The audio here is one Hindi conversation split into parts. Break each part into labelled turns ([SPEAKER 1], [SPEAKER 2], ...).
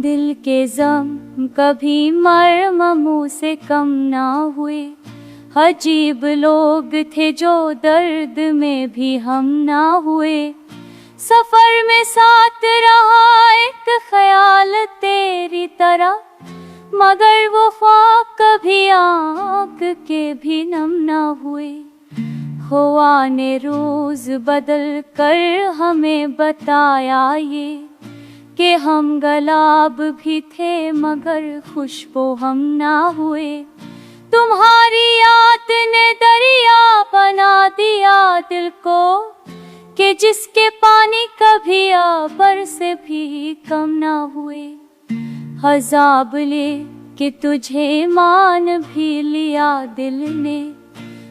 [SPEAKER 1] दिल के ज़म कभी मर्म मुँह से कम ना हुए। अजीब लोग थे जो दर्द में भी हम ना हुए। सफर में साथ रहा एक ख्याल तेरी तरह, मगर वो ख्वाब कभी आँख के भी नम ना हुए। हुआ ने रोज बदल कर हमें बताया ये कि हम गुलाब भी थे मगर खुशबू हम ना हुए। तुम्हारी याद ने दरिया बना दिया दिल को, कि जिसके पानी कभी आबर से भी कम ना हुए। अज़ाब ले कि तुझे मान भी लिया दिल ने,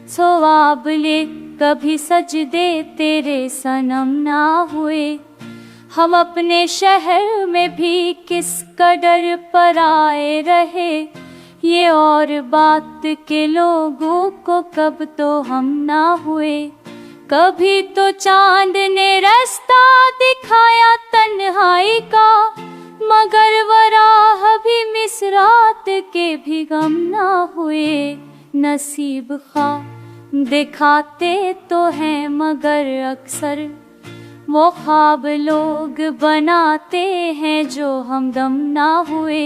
[SPEAKER 1] सवाब ले कभी सजदे तेरे सनम ना हुए। हम अपने शहर में भी किस कदर पराए रहे, ये और बात के लोगों को कब तो हम ना हुए। कभी तो चांद ने रास्ता दिखाया तन्हाई का, मगर वराह भी मिसरात के भी गम ना हुए। नसीब खा दिखाते तो हैं मगर अक्सर वो ख्वाब लोग बनाते हैं जो हमदम ना हुए।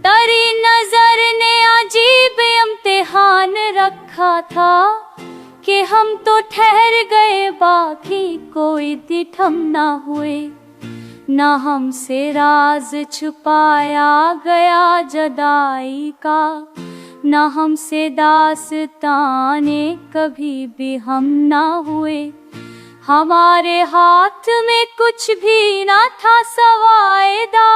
[SPEAKER 1] तेरी नजर ने अजीब इम्तिहान रखा था कि हम तो ठहर गए बाकी कोई दिठम ना हुए। ना हमसे राज छुपाया गया जुदाई का, ना हमसे दास्ताने कभी भी हम ना हुए। हमारे हाथ में कुछ भी ना था सवाएदा,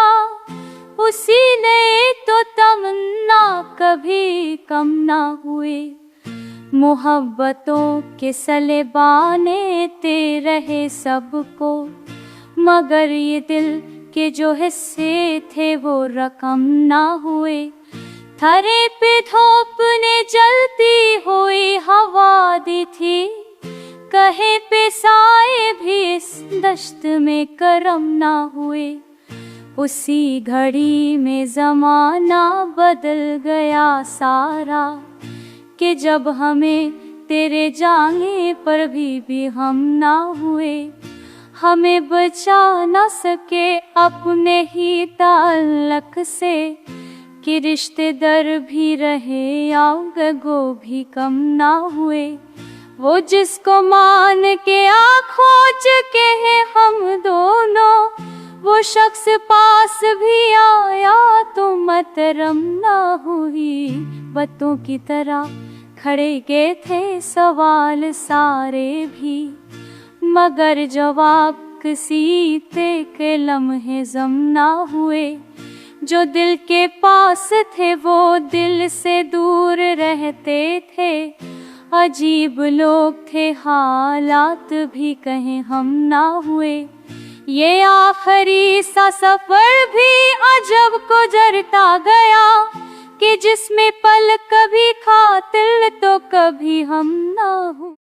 [SPEAKER 1] उसी ने तो तमन्ना कभी कम ना हुए। मोहब्बतों के सले बांधते रहे सबको, मगर ये दिल के जो हिस्से थे वो रकम ना हुए। थरे पे धूप ने जलती हुई हवा दी थी, कहे पे साए भी इस दश्त में करम ना हुए। उसी घड़ी में ज़माना बदल गया सारा, कि जब हमें तेरे जाने पर भी हम ना हुए। हमें बचा न सके अपने ही ताल्लुक से, कि रिश्ते दर भी रहे या गो भी कम ना हुए। वो जिसको मान के खोज के हैं हम दोनों, वो शख्स पास भी आया तो मतरम ना हुई। बतों की तरह खड़े गए थे सवाल सारे भी, मगर जवाब किसी के लम्हे जम ना हुए। जो दिल के पास थे वो दिल से दूर रहते थे। अजीब लोग थे हालात भी कहीं हम ना हुए। ये आखिरी सा सफर भी अजब गुजरता गया, कि जिसमें पल कभी खातिल तो कभी हम ना हुए।